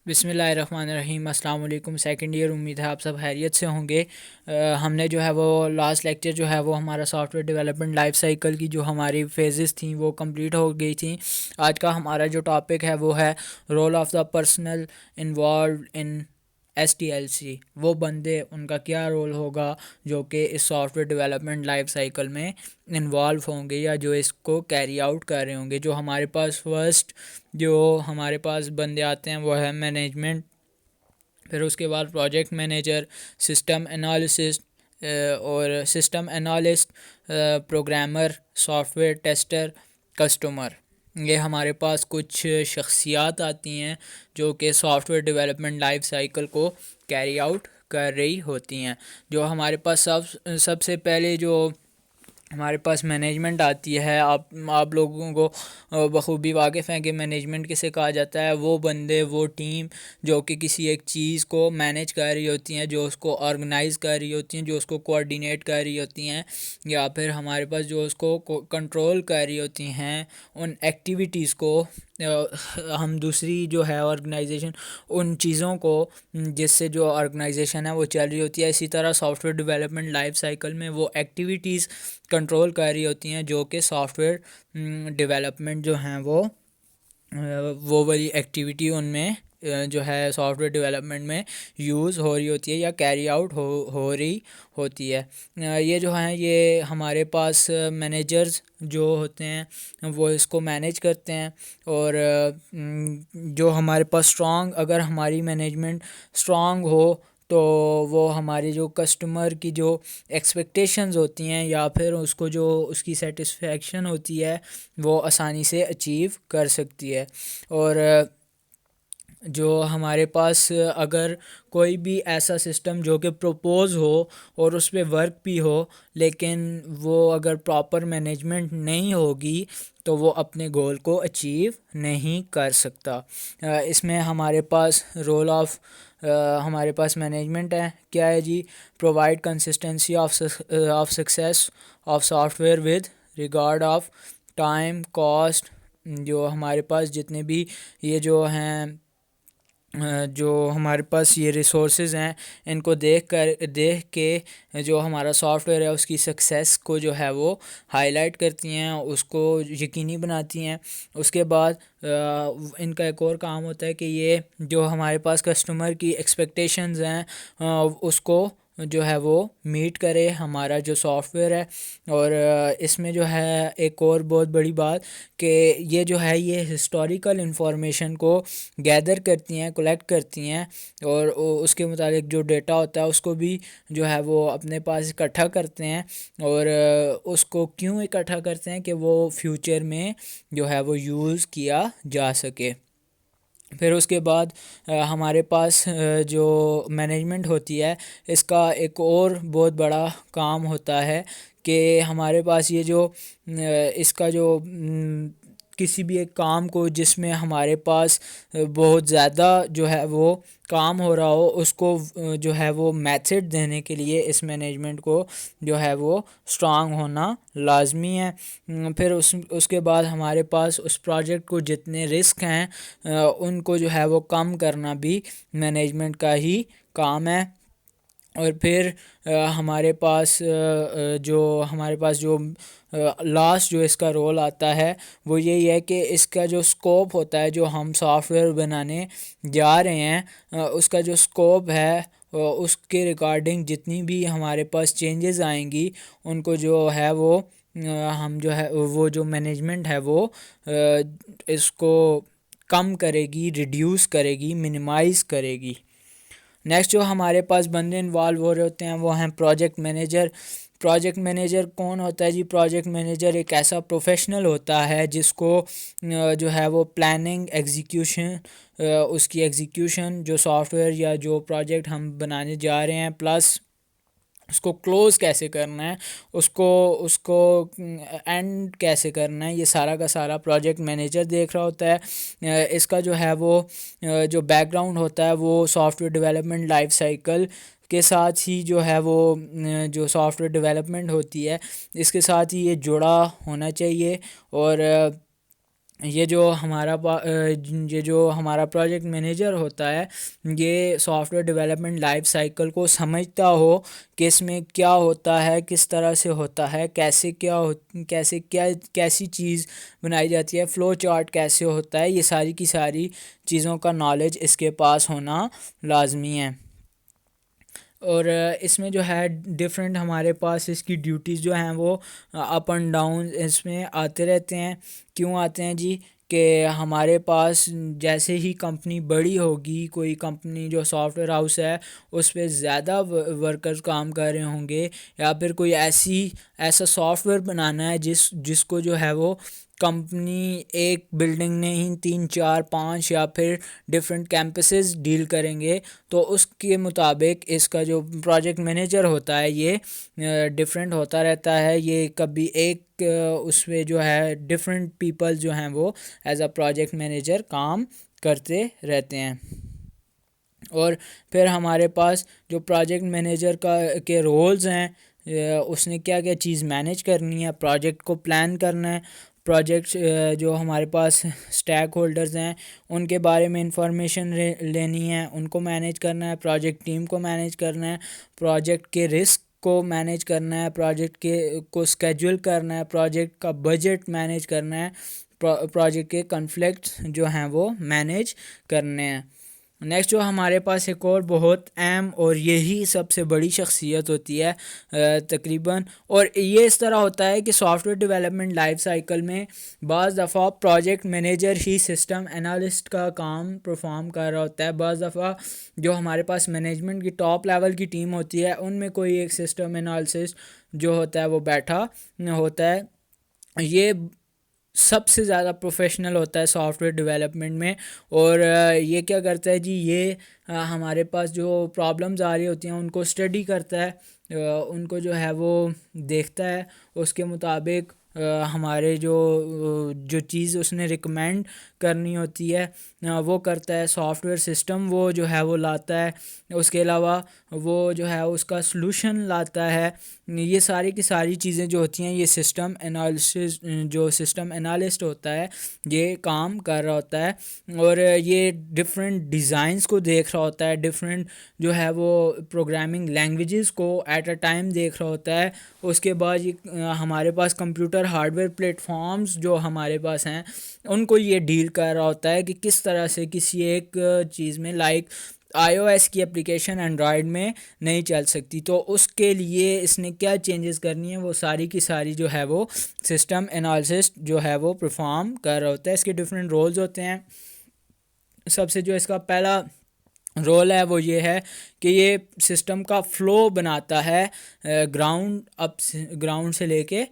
بسم اللہ الرحمن الرحیم۔ السلام علیکم۔ سیکنڈ ایئر، امید ہے آپ سب خیریت سے ہوں گے۔ ہم نے جو ہے وہ لاسٹ لیکچر جو ہے وہ ہمارا soft where development life cycle کی جو ہماری فیزز تھیں وہ کمپلیٹ ہو گئی تھیں۔ آج کا ہمارا جو ٹاپک ہے وہ ہے role of the personnel involved in SDLC۔ وہ بندے، ان کا کیا رول ہوگا جو کہ اس software development life cycle میں انوالو ہوں گے یا جو اس کو کیری آؤٹ کر رہے ہوں گے۔ جو ہمارے پاس فرسٹ جو ہمارے پاس بندے آتے ہیں وہ ہے مینجمنٹ، پھر اس کے بعد پروجیکٹ مینیجر، سسٹم انالسسٹ اور system analyst, programmer, soft where tester, customer. یہ ہمارے پاس کچھ شخصیات آتی ہیں جو کہ soft where development life cycle کو کیری آؤٹ کر رہی ہوتی ہیں۔ جو ہمارے پاس سب سے پہلے جو ہمارے پاس مینجمنٹ آتی ہے، آپ لوگوں کو بخوبی واقف ہیں کہ مینجمنٹ کسے کہا جاتا ہے۔ وہ بندے، وہ ٹیم جو کہ کسی ایک چیز کو مینیج کر رہی ہوتی ہیں، جو اس کو آرگنائز کر رہی ہوتی ہیں، جو اس کو کوآرڈینیٹ کر رہی ہوتی ہیں، یا پھر ہمارے پاس جو اس کو کنٹرول کر رہی ہوتی ہیں ان ایکٹیویٹیز کو۔ ہم دوسری جو ہے آرگنائزیشن ان چیزوں کو جس سے جو آرگنائزیشن ہے وہ چل رہی ہوتی ہے، اسی طرح soft where development life cycle میں وہ ایکٹیویٹیز کنٹرول کر رہی ہوتی ہیں جو کہ سافٹ ویئر ڈیولپمنٹ جو ہیں وہ والی ایکٹیویٹی ان میں جو ہے سافٹ ویئر ڈیولپمنٹ میں یوز ہو رہی ہوتی ہے یا کیری آؤٹ ہو رہی ہوتی ہے۔ یہ جو ہیں یہ ہمارے پاس مینیجرز جو ہوتے ہیں وہ اس کو مینیج کرتے ہیں، اور جو ہمارے پاس اسٹرانگ، اگر ہماری مینجمنٹ اسٹرانگ ہو تو وہ ہماری جو کسٹمر کی جو ایکسپیکٹیشنز ہوتی ہیں یا پھر اس کو جو اس کی سیٹسفیکشن ہوتی ہے وہ آسانی سے اچیو کر سکتی ہے۔ اور جو ہمارے پاس اگر کوئی بھی ایسا سسٹم جو کہ پروپوز ہو اور اس پہ ورک بھی ہو، لیکن وہ اگر پراپر مینجمنٹ نہیں ہوگی تو وہ اپنے گول کو اچیو نہیں کر سکتا۔ اس میں ہمارے پاس رول آف ہمارے پاس مینجمنٹ ہے، کیا ہے جی؟ Provide consistency of success of software with regard of time, cost. جو ہمارے پاس جتنے بھی یہ جو ہیں جو ہمارے پاس یہ ریسورسز ہیں ان کو دیکھ کے جو ہمارا سافٹ ویئر ہے اس کی سکسیس کو جو ہے وہ ہائی لائٹ کرتی ہیں، اس کو یقینی بناتی ہیں۔ اس کے بعد ان کا ایک اور کام ہوتا ہے کہ یہ جو ہمارے پاس کسٹمر کی ایکسپیکٹیشنز ہیں اس کو جو ہے وہ میٹ کرے ہمارا جو سافٹ ویئر ہے۔ اور اس میں جو ہے ایک اور بہت بڑی بات کہ یہ جو ہے یہ ہسٹوریکل انفارمیشن کو گیدر کرتی ہیں، کلیکٹ کرتی ہیں، اور اس کے متعلق جو ڈیٹا ہوتا ہے اس کو بھی جو ہے وہ اپنے پاس اکٹھا کرتے ہیں۔ اور اس کو کیوں اکٹھا کرتے ہیں کہ وہ فیوچر میں جو ہے وہ یوز کیا جا سکے۔ پھر اس کے بعد ہمارے پاس جو مینجمنٹ ہوتی ہے اس کا ایک اور بہت بڑا کام ہوتا ہے کہ ہمارے پاس یہ جو اس کا جو کسی بھی ایک کام کو جس میں ہمارے پاس بہت زیادہ جو ہے وہ کام ہو رہا ہو اس کو جو ہے وہ میتھڈ دینے کے لیے اس مینجمنٹ کو جو ہے وہ اسٹرانگ ہونا لازمی ہے۔ پھر اس کے بعد ہمارے پاس اس پروجیکٹ کو جتنے رسک ہیں ان کو جو ہے وہ کم کرنا بھی مینجمنٹ کا ہی کام ہے۔ اور پھر ہمارے پاس جو لاسٹ جو اس کا رول آتا ہے وہ یہی ہے کہ اس کا جو اسکوپ ہوتا ہے، جو ہم سافٹ ویئر بنانے جا رہے ہیں اس کا جو اسکوپ ہے اس کے ریگارڈنگ جتنی بھی ہمارے پاس چینجز آئیں گی ان کو جو ہے وہ ہم جو ہے وہ جو مینجمنٹ ہے وہ اس کو کم کرے گی، ریڈیوس کرے گی، منیمائز کرے گی۔ نیکسٹ جو ہمارے پاس بندے انوالو ہو رہے ہوتے ہیں وہ ہیں پروجیکٹ مینیجر۔ پروجیکٹ مینیجر کون ہوتا ہے جی؟ پروجیکٹ مینیجر ایک ایسا پروفیشنل ہوتا ہے جس کو جو ہے وہ پلاننگ، ایگزیکیوشن، اس کی ایگزیکیوشن جو سافٹ ویئر یا جو پروجیکٹ ہم بنانے جا رہے ہیں، پلس اس کو کلوز کیسے کرنا ہے، اس کو اینڈ کیسے کرنا ہے، یہ سارا کا سارا پروجیکٹ مینیجر دیکھ رہا ہوتا ہے۔ اس کا جو ہے وہ جو بیک گراؤنڈ ہوتا ہے وہ soft where development life cycle کے ساتھ ہی جو ہے وہ جو سافٹ ویئر ڈیولپمنٹ ہوتی ہے اس کے ساتھ ہی یہ جڑا ہونا چاہیے۔ اور یہ جو ہمارا پروجیکٹ مینیجر ہوتا ہے یہ soft where development life cycle کو سمجھتا ہو کہ اس میں کیا ہوتا ہے، کس طرح سے ہوتا ہے، کیسی چیز بنائی جاتی ہے، فلو چارٹ کیسے ہوتا ہے، یہ ساری کی ساری چیزوں کا نالج اس کے پاس ہونا لازمی ہے۔ اور اس میں جو ہے ڈفرینٹ ہمارے پاس اس کی ڈیوٹیز جو ہیں وہ اپ اینڈ ڈاؤن اس میں آتے رہتے ہیں۔ کیوں آتے ہیں جی؟ کہ ہمارے پاس جیسے ہی کمپنی بڑی ہوگی، کوئی کمپنی جو سافٹ ویئر ہاؤس ہے اس پہ زیادہ ورکرز کام کر رہے ہوں گے، یا پھر کوئی ایسا سافٹ ویئر بنانا ہے جس کو جو ہے وہ کمپنی ایک بلڈنگ نے ہی 3 4 5 یا پھر ڈفرینٹ کیمپسز ڈیل کریں گے، تو اس کے مطابق اس کا جو پروجیکٹ مینیجر ہوتا ہے یہ ڈفرینٹ ہوتا رہتا ہے۔ یہ کبھی ایک اس میں جو ہے ڈفرینٹ پیپل جو ہیں وہ ایز اے پروجیکٹ مینیجر کام کرتے رہتے ہیں۔ اور پھر ہمارے پاس جو پروجیکٹ مینیجر کے رولز ہیں، اس نے کیا کیا چیز مینیج کرنی ہے، پروجیکٹ کو پلان کرنا ہے، پروجیکٹ جو ہمارے پاس اسٹیک ہولڈرز ہیں ان کے بارے میں انفارمیشن لینی ہے، ان کو مینیج کرنا ہے، پروجیکٹ ٹیم کو مینیج کرنا ہے، پروجیکٹ کے رسک کو مینیج کرنا ہے، پروجیکٹ کو اسکیجول کرنا ہے، پروجیکٹ کا بجٹ مینیج کرنا ہے، پروجیکٹ کے کنفلکٹس جو ہیں وہ مینیج کرنے ہیں۔ نیکسٹ جو ہمارے پاس ایک اور بہت اہم اور یہی سب سے بڑی شخصیت ہوتی ہے تقریباً، اور یہ اس طرح ہوتا ہے کہ soft where development life cycle میں بعض دفعہ پروجیکٹ مینیجر ہی سسٹم انالسٹ کا کام پرفارم کر رہا ہوتا ہے، بعض دفعہ جو ہمارے پاس مینجمنٹ کی ٹاپ لیول کی ٹیم ہوتی ہے ان میں کوئی ایک سسٹم انالسسٹ جو ہوتا ہے وہ بیٹھا ہوتا ہے۔ یہ سب سے زیادہ پروفیشنل ہوتا ہے سافٹ ویئر ڈیولپمنٹ میں، اور یہ کیا کرتا ہے جی، یہ ہمارے پاس جو پرابلمز آ رہی ہوتی ہیں ان کو اسٹڈی کرتا ہے، ان کو جو ہے وہ دیکھتا ہے، اس کے مطابق ہمارے جو چیز اس نے ریکمینڈ کرنی ہوتی ہے وہ کرتا ہے، سافٹ ویئر سسٹم وہ جو ہے وہ لاتا ہے، اس کے علاوہ وہ جو ہے اس کا سلوشن لاتا ہے۔ یہ ساری کی ساری چیزیں جو ہوتی ہیں یہ سسٹم انالسٹ ہوتا ہے یہ کام کر رہا ہوتا ہے، اور یہ ڈفرینٹ ڈیزائنس کو دیکھ رہا ہوتا ہے، ڈفرینٹ جو ہے وہ پروگرامنگ لینگویجز کو ایٹ اے ٹائم دیکھ رہا ہوتا ہے۔ اس کے بعد ہمارے پاس computer hardware platforms جو ہمارے پاس ہیں ان کو یہ ڈیل کر رہا ہوتا ہے کہ کس طرح سے کسی ایک چیز میں لائک آئی او ایس کی اپلیکیشن اینڈرائڈ میں نہیں چل سکتی، تو اس کے لیے اس نے کیا چینجز کرنی ہے وہ ساری کی ساری جو ہے وہ سسٹم انالسسٹ جو ہے وہ پرفارم کر رہا ہوتا ہے۔ اس کے ڈفرینٹ رولز ہوتے ہیں۔ سب سے جو اس کا پہلا رول ہے وہ یہ ہے کہ یہ سسٹم کا فلو بناتا ہے، گراؤنڈ سے لے کے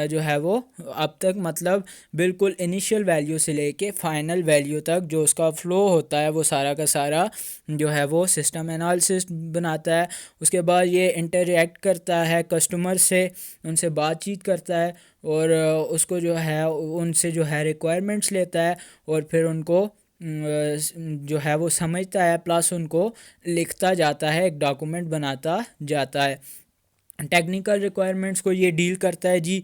جو ہے وہ اب تک، مطلب بالکل انیشیل ویلیو سے لے کے فائنل ویلیو تک جو اس کا فلو ہوتا ہے وہ سارا کا سارا جو ہے وہ سسٹم انالسسٹ بناتا ہے۔ اس کے بعد یہ انٹریکٹ کرتا ہے کسٹمر سے، ان سے بات چیت کرتا ہے، اور اس کو جو ہے ان سے جو ہے ریکوائرمنٹس لیتا ہے، اور پھر ان کو جو ہے وہ سمجھتا ہے، پلس ان کو لکھتا جاتا ہے، ایک ڈاکومنٹ بناتا جاتا ہے۔ ٹیکنیکل ریکوائرمنٹس کو یہ ڈیل کرتا ہے جی،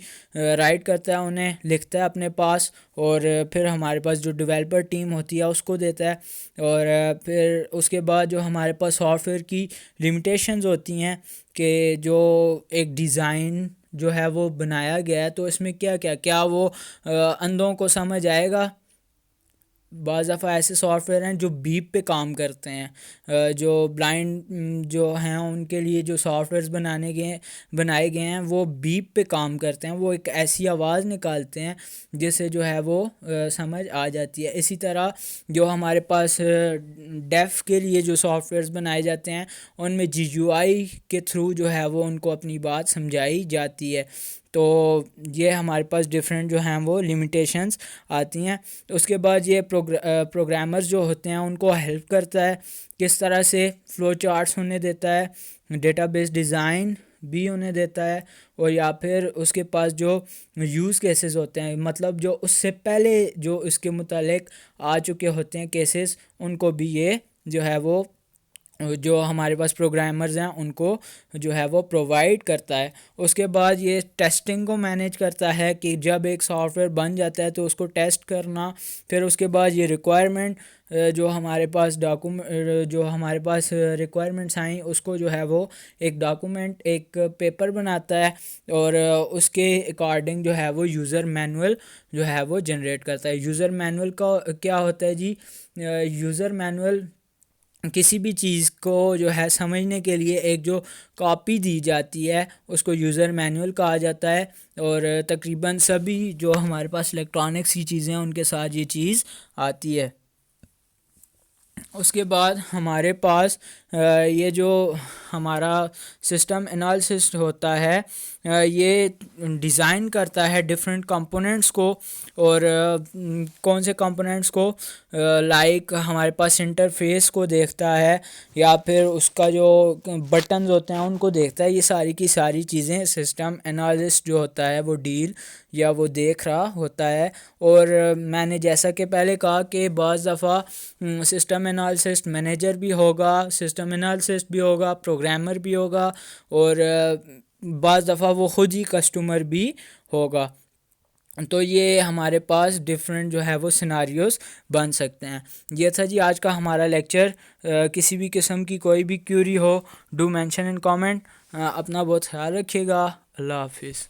رائٹ کرتا ہے، انہیں لکھتا ہے اپنے پاس، اور پھر ہمارے پاس جو ڈیولپر ٹیم ہوتی ہے اس کو دیتا ہے، اور پھر اس کے بعد جو ہمارے پاس سافٹ ویئر کی لمیٹیشنز ہوتی ہیں کہ جو ایک ڈیزائن جو ہے وہ بنایا گیا ہے تو اس میں کیا وہ اندھوں کو سمجھ آئے گا۔ بعض دفعہ ایسے سافٹ ویئر ہیں جو بیپ پہ کام کرتے ہیں، جو بلائنڈ جو ہیں ان کے لیے جو سافٹ ویئرز بنائے گئے ہیں وہ بیپ پہ کام کرتے ہیں، وہ ایک ایسی آواز نکالتے ہیں جس سے جو ہے وہ سمجھ آ جاتی ہے۔ اسی طرح جو ہمارے پاس ڈیف کے لیے جو سافٹ ویئرز بنائے جاتے ہیں ان میں جی یو آئی کے تھرو جو ہے وہ ان کو اپنی بات سمجھائی جاتی ہے۔ تو یہ ہمارے پاس ڈفرینٹ جو ہیں وہ لمیٹیشنز آتی ہیں۔ اس کے بعد یہ پروگرامرز جو ہوتے ہیں ان کو ہیلپ کرتا ہے، کس طرح سے فلو چارٹس انہیں دیتا ہے، ڈیٹا بیس ڈیزائن بھی انہیں دیتا ہے، اور یا پھر اس کے پاس جو یوز کیسز ہوتے ہیں، مطلب جو اس سے پہلے جو اس کے متعلق آ چکے ہوتے ہیں کیسز، ان کو بھی یہ جو ہے وہ جو ہمارے پاس پروگرامرز ہیں ان کو جو ہے وہ پرووائڈ کرتا ہے. اس کے بعد یہ ٹیسٹنگ کو مینیج کرتا ہے کہ جب ایک سافٹ ویئر بن جاتا ہے تو اس کو ٹیسٹ کرنا. پھر اس کے بعد یہ ریکوائرمنٹ جو ہمارے پاس ریکوائرمنٹس آئیں اس کو جو ہے وہ ایک ڈاکومنٹ ایک پیپر بناتا ہے اور اس کے اکارڈنگ جو ہے وہ یوزر مینول جو ہے وہ جنریٹ کرتا ہے. یوزر مینول کا کیا ہوتا ہے جی؟ یوزر مینول کسی بھی چیز کو جو ہے سمجھنے کے لیے ایک جو کاپی دی جاتی ہے اس کو یوزر مینول کہا جاتا ہے. اور تقریباً سبھی جو ہمارے پاس الیکٹرانکس کی چیزیں ہیں ان کے ساتھ یہ چیز آتی ہے. اس کے بعد ہمارے پاس یہ جو ہمارا سسٹم انالسس ہوتا ہے یہ ڈیزائن کرتا ہے ڈفرینٹ کمپوننٹس کو. اور کون سے کمپوننٹس کو؟ لائک ہمارے پاس انٹرفیس کو دیکھتا ہے یا پھر اس کا جو بٹنز ہوتے ہیں ان کو دیکھتا ہے. یہ ساری کی ساری چیزیں سسٹم انالسٹ جو ہوتا ہے وہ ڈیل یا وہ دیکھ رہا ہوتا ہے. اور میں نے جیسا کہ پہلے کہا کہ بعض دفعہ سسٹم انالسسٹ مینیجر بھی ہوگا، سسٹم انالسسٹ بھی ہوگا، پروگرامر بھی ہوگا، اور بعض دفعہ وہ خود ہی کسٹمر بھی ہوگا. تو یہ ہمارے پاس ڈفرینٹ جو ہے وہ سیناریوز بن سکتے ہیں. یہ تھا جی آج کا ہمارا لیکچر. کسی بھی قسم کی کوئی بھی کیوری ہو ڈو مینشن ان کامنٹ. اپنا بہت خیال رکھیے گا. اللہ حافظ.